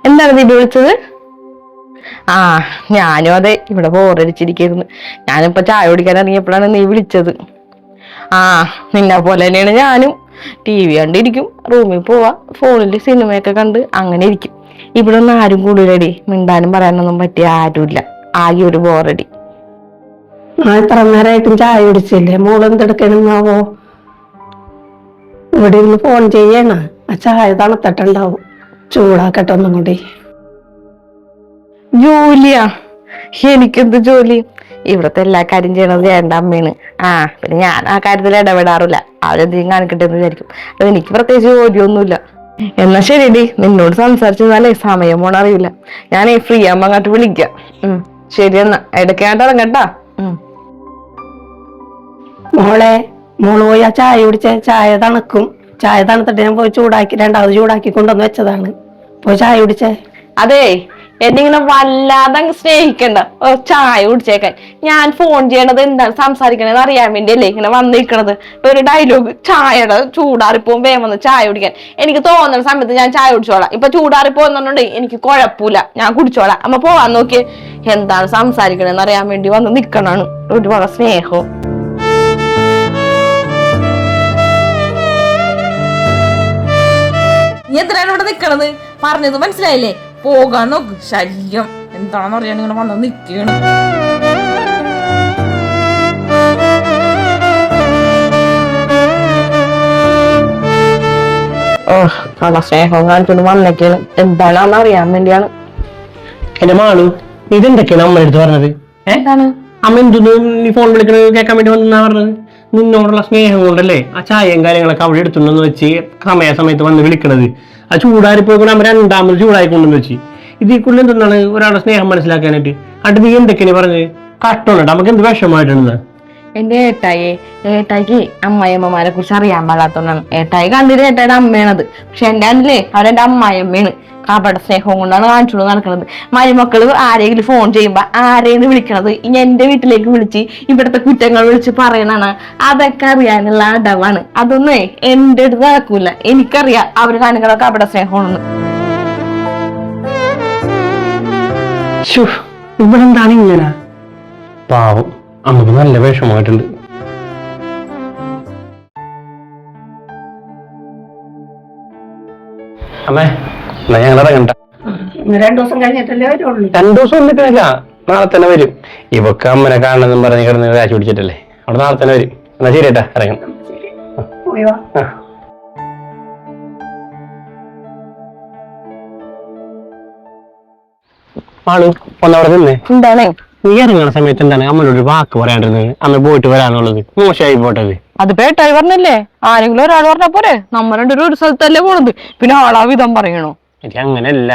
എന്താണ് ദീപി വിളിച്ചത്? ആ, ഞാനും അതെ, ഇവിടെ ബോറടിച്ചിരിക്കുന്നു. ഞാനിപ്പോ ചായ കുടിക്കാൻ ഇറങ്ങിയപ്പോഴാണ് നീ വിളിച്ചത്. ആ, നിന്നെ പോലെ തന്നെയാണ് ഞാനും. TV കണ്ടിരിക്കും, റൂമിൽ പോവാ, ഫോണില് സിനിമയൊക്കെ കണ്ട് അങ്ങനെ ഇരിക്കും. ഇവിടെ ഒന്നും ആരും കൂടുതലടി, മിണ്ടാനും പറയാനൊന്നും പറ്റിയ ആരുമില്ല. ആകെ ഒരു ബോറടി. എത്ര നേരമായിട്ടും ചായ കുടിച്ചില്ലേ? മോളെന്തെടുക്കണെന്നാവോ? ഇവിടെ ഇരുന്ന് ഫോൺ ചെയ്യണ. ആ ചായ തണുത്തിട്ടുണ്ടാവും, ചൂടാക്കട്ടെ ഒന്നും കൂടി. ജോലിയാ? എനിക്കെന്ത് ജോലി? ഇവിടത്തെ എല്ലാ കാര്യം ചെയ്യണത് എന്റെ അമ്മയാണ്. പിന്നെ ഞാൻ ആ കാര്യത്തിൽ ഇടപെടാറില്ല. അവരെന്തെങ്കിലും കാണിക്കട്ടെ എന്ന് വിചാരിക്കും. അത് എനിക്ക് പ്രത്യേകിച്ച് ജോലിയൊന്നുമില്ല. എന്നാ ശരിയടി, നിന്നോട് സംസാരിച്ചാലേ സമയം പോണറിയില്ല. ഞാനേ ഫ്രീ ആകുമ്പോ അങ്ങോട്ട് വിളിക്കാം. ശരി, എന്നാ ഇടയ്ക്കാണ്ട് ഇറങ്ങട്ടാ. മോള് പോയി ആ ചായ കുടിച്ച. ചായ തണുക്കും. ചായ തണുത്തിട്ട് ഞാൻ പോയി ചൂടാക്കി, രണ്ടാമത് ചൂടാക്കി കൊണ്ടുവന്ന് വെച്ചതാണ്. പോയി ചായ കുടിച്ചേ. അതെ, എന്നെ ഇങ്ങനെ വല്ലാതെ അങ്ങ് സ്നേഹിക്കണ്ട. ചായ കുടിച്ചേക്കാൻ ഞാൻ ഫോൺ ചെയ്യണത് എന്താണ് സംസാരിക്കണത് അറിയാൻ വേണ്ടിയല്ലേ ഇങ്ങനെ വന്നിരിക്കണത്. ഒരു ഡയലോഗ്, ചായയുടെ ചൂടാറിപ്പോ വേഗം വന്ന് ചായ കുടിക്കാൻ. എനിക്ക് തോന്നുന്ന സമയത്ത് ഞാൻ ചായ കുടിച്ചോളാം. ഇപ്പൊ ചൂടാറിപ്പോന്നുണ്ട്, എനിക്ക് കുഴപ്പമില്ല, ഞാൻ കുടിച്ചോളാം. അമ്മ പോവാൻ നോക്കിയേ. എന്താണ് സംസാരിക്കണെന്ന് അറിയാൻ വേണ്ടി വന്ന് നിക്കണാണ്. ഒരുപാട് സ്നേഹവും. നീ എന്തിനാണ് ഇവിടെ നിക്കണത്? പറഞ്ഞത് മനസ്സിലായില്ലേ? പോകാൻ നോക്ക്. ശല്യം എന്താണെന്ന് അറിയാൻ ഇങ്ങനെ വന്ന് നിൽക്കുകയാണ്. സ്നേഹം കാണിച്ചോണ്ട് വന്നേക്കാണ്. എന്താണെന്ന് അറിയാൻ വേണ്ടിയാണ്. എന്റെ മാളു, ഇതെന്തൊക്കെയാണ് അമ്മ എടുത്ത് പറഞ്ഞത്? എന്താണ് അമ്മ എന്തൊന്നും നീ ഫോൺ വിളിക്കണത് കേൾക്കാൻ വേണ്ടി വന്നാ പറഞ്ഞത്? നിന്നോടുള്ള സ്നേഹം കൊണ്ടല്ലേ ആ ചായയും കാര്യങ്ങളൊക്കെ അവിടെ എടുത്തുണ്ടെന്ന് വെച്ച് സമയത്ത് വന്ന് വിളിക്കണത്. ആ ചൂടാറിപ്പോയി അമ്മ രണ്ടാമത് ചൂടായിക്കൊണ്ടെന്ന് വെച്ച്. ഇതിൽ കൂടുതൽ എന്താണ് ഒരാളുടെ സ്നേഹം മനസ്സിലാക്കാനായിട്ട്? അത് നീ എന്തൊക്കെയാണ് പറഞ്ഞത്? കട്ടോണ്ട് നമുക്ക് എന്ത് വിഷമമായിട്ടാണ്? എന്റെ ഏട്ടായിക്ക് അമ്മായിയമ്മമാരെ കുറിച്ച് അറിയാൻ പാടാത്തോണ്ടാണ്. ഏട്ടായി കണ്ടിട്ട് ഏട്ടായുടെ അമ്മയാണത്. പക്ഷെ എന്റെ അല്ലേ അവരെന്റെ അമ്മായിയമ്മയാണ്. കപട സ്നേഹവും കൊണ്ടാണ് കാണിച്ചോണ്ട് നടക്കുന്നത്. മരുമക്കള് ആരെങ്കിലും ഫോൺ ചെയ്യുമ്പോ ആരെയാണ് വിളിക്കണത്? ഇനി എന്റെ വീട്ടിലേക്ക് വിളിച്ച് ഇവിടുത്തെ കുറ്റങ്ങൾ വിളിച്ച് പറയണാണ്. അതൊക്കെ അറിയാനുള്ള അടവാണ്. അതൊന്നേ എന്റെ അടുത്ത് നടക്കൂല. എനിക്കറിയാം അവര് കാണിക്കണ കപട സ്നേഹമാണെന്ന്. ഇവിടെ എന്താണ് ഇങ്ങനെ? പാവം അമ്മക്ക് നല്ല വിഷമമായിട്ടുണ്ട്. അമ്മേ, ഞങ്ങൾ ഇറങ്ങണ്ട. 2 ദിവസം കഴിഞ്ഞിട്ടല്ലേ വരുള്ളൂ. 2 ദിവസം വന്നിട്ടില്ല, നാളെ തന്നെ വരും. ഇവക്ക് അമ്മനെ കാണണമെന്നും പറഞ്ഞ് കിടന്ന് കാശ് പിടിച്ചിട്ടല്ലേ. അവിടെ നാളെ തന്നെ വരും. എന്നാ ശരിയേട്ടാ, ഇറങ്ങണം. മാളു, ഒന്നവിടെ നിന്നേ. എന്താണ് നീ ഇറങ്ങണ സമയത്ത് എന്താണ് അമ്മനോട് ഒരു വാക്ക് പറയാണ്ടിരുന്നത്? അമ്മ പോയിട്ട് വരാന്നുള്ളത് മോശമായി പോട്ടത്. അത് പേട്ടായി പറഞ്ഞല്ലേ? ആരെങ്കിലും ഒരാൾ പറഞ്ഞ പോരെ? നമ്മൾ രണ്ടൊരു ഒരു സ്ഥലത്തല്ലേ പോണത്, പിന്നെ ആളാവിധം പറയണോ? എനിക്ക് അങ്ങനെയല്ല,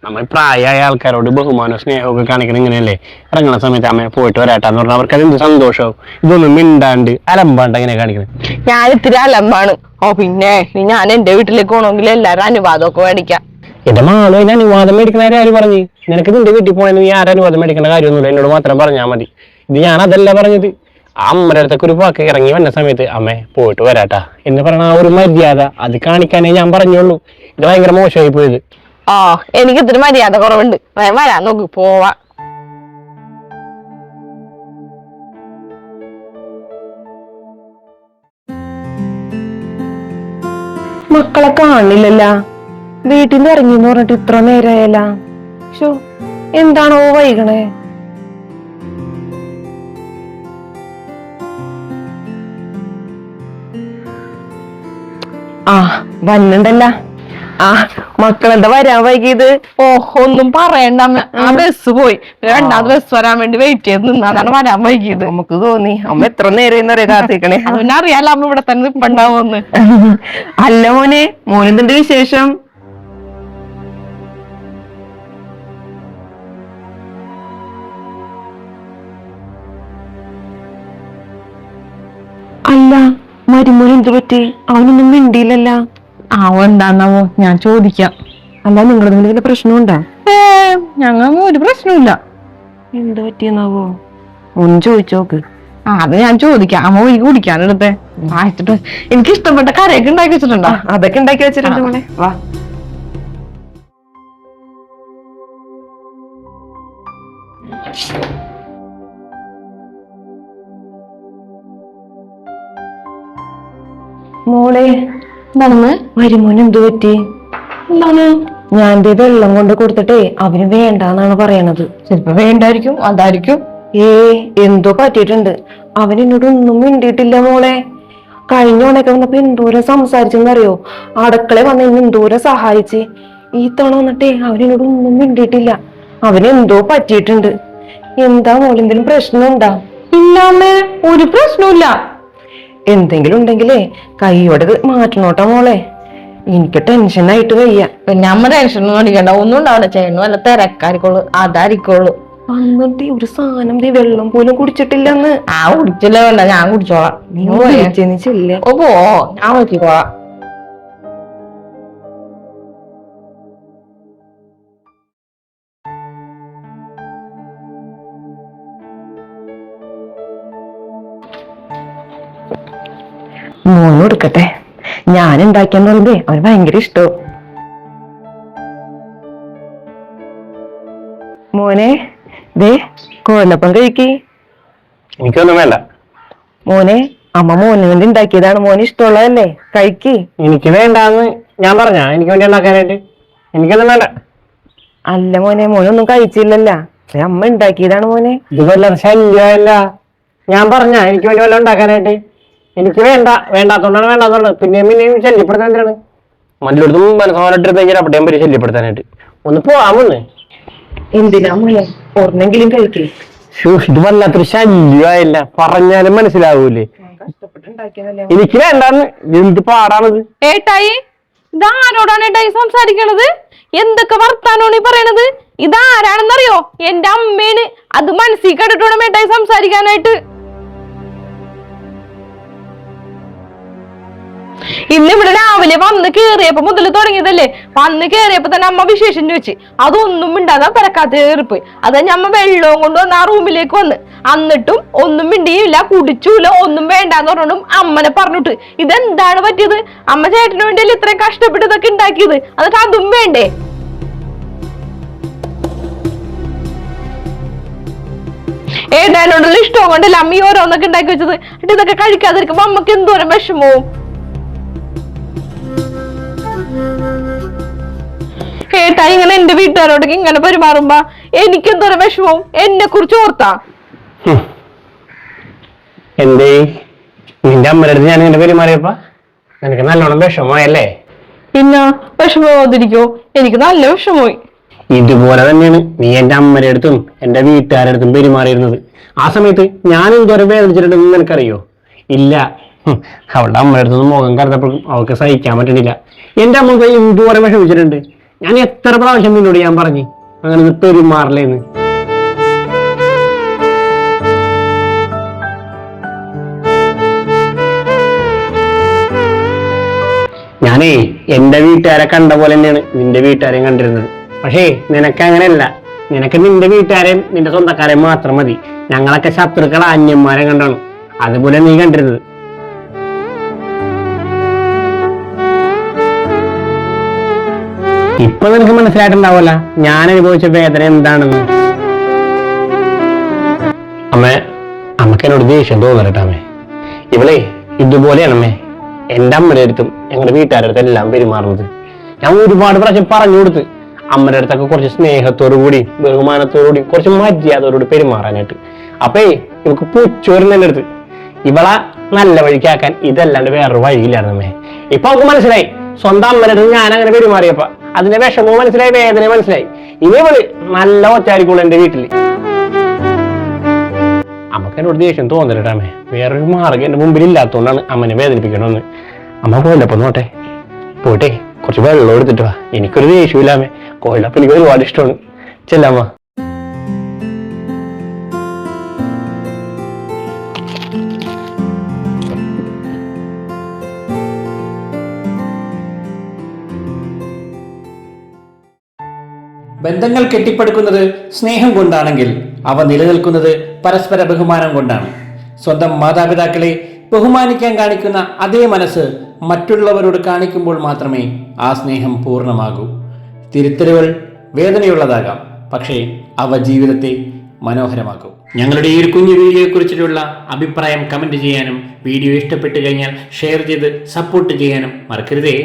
നമ്മൾ പ്രായമായ ആൾക്കാരോട് ബഹുമാനവും സ്നേഹവും ഒക്കെ കാണിക്കണം. ഇങ്ങനെയല്ലേ ഇറങ്ങണ സമയത്ത് അമ്മ പോയിട്ട് വരാട്ടാന്ന് പറഞ്ഞാൽ അവർക്ക് അതെന്ത് സന്തോഷവും. ഇതൊന്നും മിണ്ടാണ്ട് അലമ്പാണ്ട് അങ്ങനെ കാണിക്കണം. ഞാൻ ഇത്തിരി അലമ്പാണ്. പിന്നെ ഞാൻ എന്റെ വീട്ടിലേക്ക് പോകണമെങ്കിൽ എല്ലാവരും അനുവാദമൊക്കെ മേടിക്കാം. എന്റെ മാളു അതിന് അനുവാദം മേടിക്കുന്ന കാര്യം ആര് പറഞ്ഞു? നിനക്ക് നിന്റെ വീട്ടിൽ പോകണമെന്ന് നീ ആരും അനുവാദം മേടിക്കേണ്ട കാര്യമൊന്നുമില്ല. എന്നോട് മാത്രം പറഞ്ഞാൽ മതി. ഇത് ഞാൻ അതല്ല പറഞ്ഞത്. ആ അമ്മയുടെ അടുത്തൊക്കെ ഒരു വാക്ക് ഇറങ്ങി വന്ന സമയത്ത് അമ്മേ പോയിട്ട് വരാട്ടാ എന്ന് പറഞ്ഞ ആ ഒരു മര്യാദ അത് കാണിക്കാനേ ഞാൻ പറഞ്ഞോളൂ. ഇത് ഭയങ്കര മോശമായി പോയത്. എനിക്ക് ഇത്തിരി മര്യാദ കുറവുണ്ട്. വരാൻ നോക്ക്, പോവാ. മക്കളെ കാണില്ലല്ല. വീട്ടിൽ നിന്ന് ഇറങ്ങിന്ന് പറഞ്ഞിട്ട് ഇത്ര നേരമായല്ല. എന്താണോ വൈകണേ? വന്നിണ്ടല്ല. മക്കളെന്താ വരാൻ വൈകിയത്? ഒന്നും പറയണ്ട. ആ ബസ് പോയി, രണ്ടാമത് ബസ് വരാൻ വേണ്ടി വെയിറ്റ് ചെയ്ത് നിന്നാണ് വരാൻ വൈകിയത്. നമുക്ക് തോന്നി അമ്മ എത്ര നേരം കാത്തിരിക്കണേ. അതുകൊണ്ട് അറിയാലോ അമ്മ ഇവിടെ തന്നെ നിപ്പുണ്ടാവുമെന്ന്. അല്ല മോനെ, മോനെന്തിന്റെ വിശേഷം? അല്ല, മരുമോന് എന്ത് പറ്റി? അവനൊന്നും മിണ്ടിയില്ലല്ല. എന്താന്നാവോ, ഞാൻ ചോദിക്കാം. അല്ല, നിങ്ങളുടെ എന്തെങ്കിലും പ്രശ്നമുണ്ടോ? ഞങ്ങൾ ഒരു പ്രശ്നമില്ല. എന്ത് പറ്റിയെന്നാവോ ഒന്ന് ചോദിച്ചോക്ക്. അത് ഞാൻ ചോദിക്കാം. അമ്മ പോയി കുടിക്കാനെടുത്തേ വായിച്ചിട്ട്. എനിക്ക് ഇഷ്ടപ്പെട്ട കറിയൊക്കെ ഉണ്ടാക്കി വെച്ചിട്ടുണ്ടോ? അതൊക്കെ ഉണ്ടാക്കി വെച്ചിട്ടുണ്ട് മോളെ. വാ. മോളെ എന്താണ് മരുമോന് എന്തു പറ്റി? എന്താണ്? ഞാൻ വെള്ളം കൊണ്ട് കൊടുത്തിട്ടേ അവന് വേണ്ടാന്നാണ് പറയണത്. ചിലപ്പോ വേണ്ടായിരിക്കും, അതായിരിക്കും. എന്തോ പറ്റിയിട്ടുണ്ട്. അവൻ എന്നോട് ഒന്നും മിണ്ടിയിട്ടില്ല മോളെ. കഴിഞ്ഞ ഓണൊക്കെ വന്നപ്പോ എന്തോരം സംസാരിച്ചെന്നറിയോ? അടുക്കള വന്ന് ഇന്ന് എന്തോരം സഹായിച്ച്. ഈ തവണ വന്നിട്ടേ അവനോട് ഒന്നും മിണ്ടിയിട്ടില്ല. അവനെന്തോ പറ്റിയിട്ടുണ്ട്. എന്താ മോളെ, എന്തെങ്കിലും പ്രശ്നമുണ്ടാ? ഇല്ലാമ്മേ, ഒരു പ്രശ്നമില്ല. എന്തെങ്കിലും ഉണ്ടെങ്കിലേ കൈയോടെ മാറ്റണോട്ടാ മോളെ. എനിക്ക് ടെൻഷനായിട്ട് വയ്യ. പിന്നെ അമ്മ ടെൻഷനൊന്നും അടിക്കണ്ട, ഒന്നും ഉണ്ടാവില്ല. ചേട്ടനും വല്ല തിരക്കാരിക്കോളൂ, അതായിരിക്കോളൂ. വന്നിട്ട് ഒരു സാധനം വെള്ളം പോലും കുടിച്ചിട്ടില്ലെന്ന്. കുടിച്ചില്ല, വേണ്ട, ഞാൻ കുടിച്ചോളാം. നീ ചെല്ല. ഓ പോ, ഞാൻ നോക്കിക്കോളാം. മോനും എടുക്കട്ടെ. ഞാൻ ഉണ്ടാക്കിയെന്ന് പറയുമ്പേ അവന് ഭയങ്കര ഇഷ്ടവും. മോനെ ദേ കോലപ്പം കഴിക്ക്. എനിക്കൊന്നും വേണ്ട മോനെ, അമ്മ മോന് വേണ്ടി ഉണ്ടാക്കിയതാണ്. മോന് ഇഷ്ടമുള്ളതല്ലേ, കഴിക്ക്. എനിക്ക് വേണ്ടാന്ന് ഞാൻ പറഞ്ഞ, എനിക്ക് വേണ്ടി ഉണ്ടാക്കാനായിട്ട്. എനിക്കൊന്നും വേണ്ട. അല്ല മോനെ, മോനൊന്നും കഴിച്ചില്ലല്ല, അമ്മ ഉണ്ടാക്കിയതാണ് മോനെ. ഇത് വല്ല ശല്യമല്ല. ഞാൻ പറഞ്ഞ എനിക്ക് വേണ്ടി വല്ല ഉണ്ടാക്കാനായിട്ട്. എനിക്ക് വേണ്ട, വേണ്ടാത്തോണ്ടാണ് വേണ്ടാത്തോണ്ട്. പിന്നെയും ശല്യപ്പെടുത്താൻ എന്തിനാണ്? മറ്റുള്ളടത്തും മനസ്സോലിട്ടെടുത്ത് അവിടെയും പറ്റി ശല്യപ്പെടുത്താനായിട്ട്. ഒന്ന് പോവാമെന്ന്. എന്തിനാ മോനെ, ഒരെണ്ണെങ്കിലും കഴിക്കേ. ഇത് വല്ലാത്തൊരു ശല്യമായില്ല, പറഞ്ഞാലും മനസ്സിലാവൂലേ. എനിക്ക് വേണ്ടാന്ന്. എന്ത് പാടാണത്? ഏട്ടായി, ഇതാരോടാണ് ഏട്ടായി സംസാരിക്കണത്? എന്തൊക്കെ വർത്താനോണ് ഈ പറയണത്? ഇതാരാണെന്നറിയോ? എന്റെ അമ്മേന്. അത് മനസ്സിൽ കണ്ടിട്ട് വേണം ഏട്ടായി സംസാരിക്കാനായിട്ട്. ഇന്നിവിടെ രാവിലെ വന്ന് കേറിയപ്പോ മുതൽ തുടങ്ങിയതല്ലേ. വന്ന് കേറിയപ്പോ തന്നെ അമ്മ വിശേഷം ചോദിച്ചു. അതൊന്നും മിണ്ടാതെ പെരക്കാത്ത കയറിപ്പോയി. അത് അമ്മ വെള്ളവും കൊണ്ട് വന്ന് ആ റൂമിലേക്ക് വന്ന്. എന്നിട്ടും ഒന്നും മിണ്ടിയില്ല, കുടിച്ചൂല, ഒന്നും വേണ്ടാന്ന് പറഞ്ഞും അമ്മനെ പറഞ്ഞിട്ട്. ഇതെന്താണ് പറ്റിയത്? അമ്മ ചേട്ടന് വേണ്ടിയല്ലേ ഇത്രയും കഷ്ടപ്പെട്ട് ഇതൊക്കെ ഉണ്ടാക്കിയത്, എന്നിട്ട് അതും വേണ്ടേ? ഏട്ടാനോടുള്ള ഇഷ്ടവും കൊണ്ടല്ല അമ്മ ഈ ഓരോന്നൊക്കെ ഉണ്ടാക്കി വെച്ചത്. എന്നിട്ട് ഇതൊക്കെ കഴിക്കാതിരിക്കുമ്പോ അമ്മക്ക് എന്തോരം വിഷമവും. ഏട്ടാ ഇങ്ങനെ എന്റെ വീട്ടുകാരോടൊക്കെ ഇങ്ങനെ പെരുമാറുമ്പോ എനിക്കെന്തോരം വിഷമവും. എന്നെ കുറിച്ച് ഓർത്താ എന്തേ നിന്റെ അമ്മയുടെ അടുത്ത് ഞാൻ ഇങ്ങനെ പെരുമാറിയപ്പോ നിനക്ക് നല്ലോണം വിഷമമായല്ലേ? പിന്നെ വിഷമമാതിരിക്കോ? എനിക്ക് നല്ല വിഷമമായി. ഇതുപോലെ തന്നെയാണ് നീ എന്റെ അമ്മയുടെ അടുത്തും എന്റെ വീട്ടുകാരുടെ അടുത്തും പെരുമാറിയിരുന്നത്. ആ സമയത്ത് ഞാൻ എന്തോരം വേദനിച്ചിട്ടുണ്ടെന്ന് നിനക്കറിയോ? ഇല്ല. അവളുടെ അമ്മയുടെ അടുത്തൊന്നും മുഖം കരുതപ്പോഴും അവൾക്ക് സഹിക്കാൻ പറ്റണില്ല. എന്റെ അമ്മ എന്തോരം വിഷമിച്ചിട്ടുണ്ട്. ഞാൻ എത്ര പ്രാവശ്യം നിന്നോട് ഞാൻ പറഞ്ഞു അങ്ങനെ പെരുമാറില്ലേന്ന്. ഞാനേ എന്റെ വീട്ടുകാരെ കണ്ട പോലെ തന്നെയാണ് നിന്റെ വീട്ടുകാരെയും കണ്ടിരുന്നത്. പക്ഷേ നിനക്ക് അങ്ങനെയല്ല. നിനക്ക് നിന്റെ വീട്ടുകാരെയും നിന്റെ സ്വന്തക്കാരെയും മാത്രം മതി. ഞങ്ങളൊക്കെ ശത്രുക്കളെ അന്യന്മാരെ കണ്ടാണ്. അതുപോലെ നീ കണ്ടിരുന്നത്. ഇപ്പൊ നിനക്ക് മനസ്സിലായിട്ടുണ്ടാവല്ല ഞാൻ അനുഭവിച്ച വേദന എന്താണെന്ന്. അമ്മക്ക് എന്നോട് ദേഷ്യം തോന്നലട്ടെ അമ്മേ. ഇവളെ ഇതുപോലെയാണ് അമ്മേ എന്റെ അമ്മയുടെ അടുത്തും ഞങ്ങളുടെ വീട്ടുകാരുടെ അടുത്തും എല്ലാം പെരുമാറുന്നത്. ഞാൻ ഒരുപാട് പ്രാവശ്യം പറഞ്ഞു കൊടുത്ത് അമ്മയുടെ അടുത്തൊക്കെ കുറച്ച് സ്നേഹത്തോടു കൂടി ബഹുമാനത്തോടു കൂടി കുറച്ച് മര്യാദയോടുകൂടി പെരുമാറാനായിട്ട്. അപ്പേ ഇവക്ക് പുച്ചോരുന്ന എന്റെ അടുത്ത്. ഇവളെ നല്ല വഴിക്കാക്കാൻ ഇതല്ലാണ്ട് വേറൊരു വഴിയില്ലായിരുന്നു അമ്മേ. ഇപ്പൊ അവൾക്ക് മനസ്സിലായി സ്വന്തം അമ്മയുടെ അടുത്ത് ഞാൻ അങ്ങനെ പെരുമാറിയപ്പോ അതിന്റെ വിഷമവും മനസ്സിലായി, വേദന മനസ്സിലായി. ഇനി ഇവള് നല്ല ഒറ്റായിരിക്കുള്ളൂ എന്റെ വീട്ടില്. അമ്മക്ക് എന്നോട് ദേഷ്യം തോന്നലട്ടമ്മേ. വേറൊരു മാർഗം എന്റെ മുമ്പിൽ ഇല്ലാത്തതുകൊണ്ടാണ് അമ്മനെ വേദനിപ്പിക്കണമെന്ന്. അമ്മ കോയിലപ്പം നോട്ടെ പോട്ടെ, കുറച്ച് വെള്ളം എടുത്തിട്ട് വാ. എനിക്കൊരു ദേഷ്യമില്ലാമേ. കോയിലപ്പം എനിക്ക് ഒരുപാട് ഇഷ്ടമാണ്. ചെല്ലമ്മ. ബന്ധങ്ങൾ കെട്ടിപ്പടുക്കുന്നത് സ്നേഹം കൊണ്ടാണെങ്കിൽ അവ നിലനിൽക്കുന്നത് പരസ്പര ബഹുമാനം കൊണ്ടാണ്. സ്വന്തം മാതാപിതാക്കളെ ബഹുമാനിക്കാൻ കാണിക്കുന്ന അതേ മനസ്സ് മറ്റുള്ളവരോട് കാണിക്കുമ്പോൾ മാത്രമേ ആ സ്നേഹം പൂർണ്ണമാകൂ. തിരുത്തലുകൾ വേദനയുള്ളതാകാം, പക്ഷേ അവ ജീവിതത്തെ മനോഹരമാക്കും. ഞങ്ങളുടെ ഈ ഒരു കുഞ്ഞു വീഡിയോയെ കുറിച്ചിട്ടുള്ള അഭിപ്രായം കമന്റ് ചെയ്യാനും വീഡിയോ ഇഷ്ടപ്പെട്ടു കഴിഞ്ഞാൽ ഷെയർ ചെയ്ത് സപ്പോർട്ട് ചെയ്യാനും മറക്കരുതേ.